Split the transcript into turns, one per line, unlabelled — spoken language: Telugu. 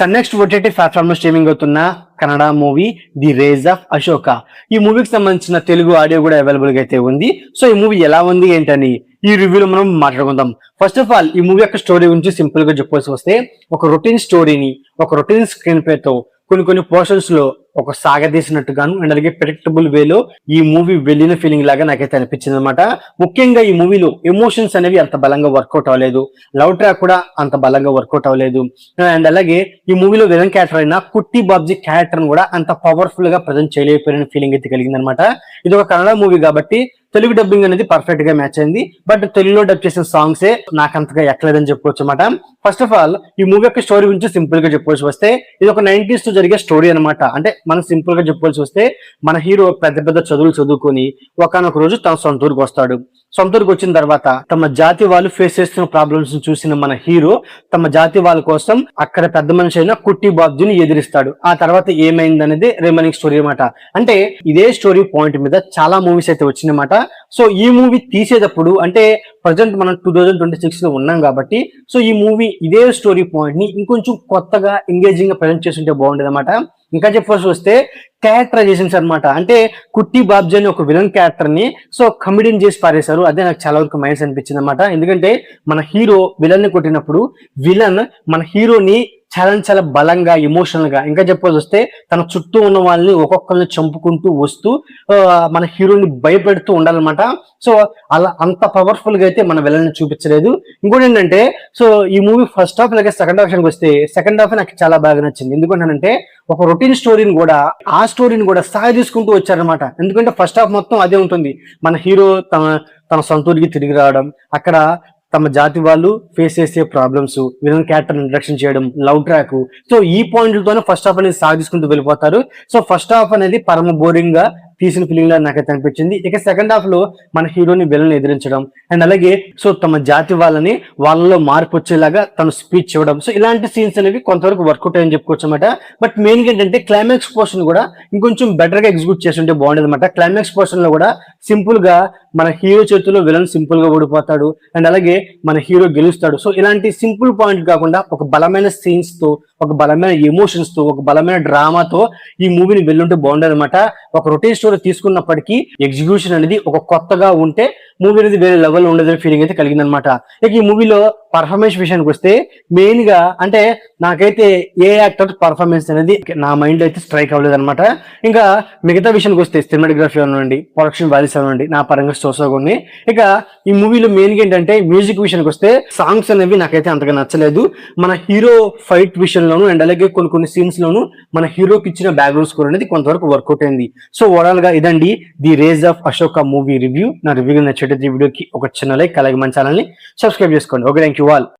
సన్ నెక్స్ట్ ఓటీటీ ప్లాట్ఫామ్ లో స్ట్రీమింగ్ అవుతున్న Kannada movie the rage of Ashoka. ఈ మూవీకి సంబంధించిన తెలుగు ఆడియో కూడా అవైలబుల్ గా అయితే ఉంది. సో ఈ మూవీ ఎలా ఉంది ఏంటని ఈ రివ్యూలో మనం మాట్లాడుకుందాం. ఫస్ట్ ఆఫ్ ఆల్ ఈ మూవీ యొక్క స్టోరీ గురించి సింపుల్ గా చెప్పాల్సి వస్తే, ఒక రొటీన్ స్టోరీని ఒక రొటీన్ స్క్రీన్ ప్లే తో కొన్ని పోర్షన్స్ లో ఒక సాగదీసినట్టుగాను అండ్ అలాగే ప్రెడిక్టబుల్ వేలో ఈ మూవీ వెళ్ళిన ఫీలింగ్ లాగా నాకైతే అనిపించింది అనమాట. ముఖ్యంగా ఈ మూవీలో ఎమోషన్స్ అనేవి అంత బలంగా వర్కౌట్ అవ్వలేదు, లవ్ ట్రాక్ కూడా అంత బలంగా వర్కౌట్ అవ్వలేదు. అండ్ అలాగే ఈ మూవీలో విలన్ క్యారెక్టర్ అయిన కుట్టి బాబ్జీ క్యారెక్టర్ కూడా అంత పవర్ఫుల్ గా ప్రజెంట్ చేయలేకపోయిన ఫీలింగ్ అయితే కలిగింది అనమాట. ఇది ఒక కన్నడ మూవీ కాబట్టి తెలుగు డబ్బింగ్ అనేది పర్ఫెక్ట్ గా మ్యాచ్ అయింది. బట్ తెలుగులో డబ్ చేసిన సాంగ్సే నాకు అంతగా ఎక్కలేదని చెప్పుకోవచ్చు అనమాట. ఫస్ట్ ఆఫ్ ఆల్ ఈ మూవీ యొక్క స్టోరీ గురించి సింపుల్ గా చెప్పుకోవచ్చు వస్తే, ఇది ఒక 90s లో జరిగే స్టోరీ అనమాట. అంటే మనం సింపుల్ గా చెప్పుకోవాల్సి వస్తే, మన హీరో పెద్ద చదువులు చదువుకొని ఒకనొక రోజు తన సొంత ఊరికి వస్తాడు. సొంత ఊరికి వచ్చిన తర్వాత తమ జాతి వాళ్ళు ఫేస్ చేస్తున్న ప్రాబ్లమ్స్ చూసిన మన హీరో తమ జాతి వాళ్ళ కోసం అక్కడ పెద్ద మనిషి అయిన కుట్టి బాబ్జీని ఎదిరిస్తాడు. ఆ తర్వాత ఏమైంది అనేది రిమైనింగ్ స్టోరీ అనమాట. అంటే ఇదే స్టోరీ పాయింట్ మీద చాలా మూవీస్ అయితే వచ్చిందన్నమాట. సో ఈ మూవీ తీసేటప్పుడు అంటే ప్రజెంట్ మనం 2026 లో ఉన్నాం కాబట్టి, సో ఈ మూవీ ఇదే స్టోరీ పాయింట్ ని ఇంకొంచెం కొత్తగా ఎంగేజింగ్ గా ప్రజెంట్ చేస్తుంటే బాగుండేది అనమాట. ఇంకా చెప్పాల్సి వస్తే క్యారెక్టరైజేషన్స్ అనమాట. అంటే కుట్టి బాబ్జీ అని ఒక విలన్ క్యారెక్టర్ ని సో కమిడియన్ చేసి పారేశారు. అదే నాకు చాలా వరకు మైనస్ అనిపించింది అనమాట. ఎందుకంటే మన హీరో విలన్ ని కొట్టినప్పుడు విలన్ మన హీరోని చాలా బలంగా ఎమోషనల్ గా, ఇంకా చెప్పాల్సి వస్తే తన చుట్టూ ఉన్న వాళ్ళని ఒక్కొక్కరిని చంపుకుంటూ వస్తూ మన హీరోని భయపెడుతూ ఉండాలన్నమాట. సో అలా అంత పవర్ఫుల్ గా అయితే మన విలన్ చూపించలేదు. ఇంకోటి ఏంటంటే, సో ఈ మూవీ ఫస్ట్ హాఫ్ అలాగే సెకండ్ హాఫ్ వస్తే, సెకండ్ హాఫ్ నాకు చాలా బాగా నచ్చింది. ఎందుకంటే ఒక రొటీన్ స్టోరీని కూడా ఆ స్టోరీని కూడా సాగి తీసుకుంటూ వచ్చారనమాట. ఎందుకంటే ఫస్ట్ హాఫ్ మొత్తం అదే ఉంటుంది. మన హీరో తన సొంత ఊరికి తిరిగి రావడం, అక్కడ తమ జాతి వాళ్ళు ఫేస్ చేసే ప్రాబ్లమ్స్, విలన్ క్యారెక్టర్ ఇంట్రడక్షన్ చేయడం, లవ్ ట్రాక్. సో ఈ పాయింట్లతోనే ఫస్ట్ హాఫ్ అనేది సాగిసుకుంటూ వెళ్ళిపోతారు. సో ఫస్ట్ హాఫ్ అనేది పరమ బోరింగ్ గా తీసిన ఫీలింగ్ లా నాకైతే అనిపించింది. ఇక సెకండ్ హాఫ్ లో మన హీరోని విలన్ ఎదిరించడం అండ్ అలాగే సో తమ జాతి వాళ్ళని వాళ్ళలో మార్పు వచ్చేలాగా తను స్పీచ్ ఇవ్వడం, సో ఇలాంటి సీన్స్ అనేవి కొంతవరకు వర్కౌట్ అయ్యని చెప్పుకోవచ్చు అనమాట. బట్ మెయిన్ ఏంటంటే క్లైమాక్స్ పోర్షన్ కూడా ఇంకొంచెం బెటర్ గా ఎగ్జిక్యూట్ చేస్తుంటే బాగుండేది అనమాట. క్లైమాక్స్ పోర్షన్ లో కూడా సింపుల్ గా మన హీరో చేతిలో విలన్ సింపుల్ గా ఓడిపోతాడు అండ్ అలాగే మన హీరో గెలుస్తాడు. సో ఇలాంటి సింపుల్ పాయింట్ కాకుండా ఒక బలమైన సీన్స్ తో, ఒక బలమైన ఎమోషన్స్ తో, ఒక బలమైన డ్రామాతో ఈ మూవీని వెళ్ళుంటే బాగుండేది అనమాట. ఒక రొటీన్ స్టోరీ తీసుకున్నప్పటికీ ఎగ్జిక్యూషన్ అనేది ఒక కొత్తగా ఉంటే మూవీ అనేది వేరే లెవెల్ ఉండేదని ఫీలింగ్ అయితే కలిగింది అనమాట. ఇక ఈ మూవీలో పర్ఫార్మెన్స్ విషయానికి వస్తే, మెయిన్ గా అంటే నాకైతే ఏ యాక్టర్ పర్ఫార్మెన్స్ అనేది నా మైండ్ అయితే స్ట్రైక్ అవ్వలేదు అనమాట. ఇంకా మిగతా విషయానికి వస్తే సినిమాటోగ్రఫీ అవ్వండి, ప్రొడక్షన్ వాల్యూస్ అవ్వండి, నా పరంగా చూసుకోండి. ఇక ఈ మూవీలో మెయిన్ గా ఏంటంటే మ్యూజిక్ విషయానికి వస్తే సాంగ్స్ అనేవి నాకైతే అంతగా నచ్చలేదు. మన హీరో ఫైట్ విషయంలోను అండ్ అలాగే కొన్ని సీన్స్ లోను మన హీరోకి ఇచ్చిన బ్యాక్గ్రౌండ్ స్కోర్ అనేది కొంతవరకు వర్కౌట్ అయింది. సో ఓవరాల్ గా ఇదండి the rage of Ashoka movie review. నా రివ్యూ నచ్చేటది వీడియోకి ఒక చిన్న లైక్, అలాగే మన ఛానల్ ని సబ్స్క్రైబ్ చేసుకోండి. Okay, thank you all.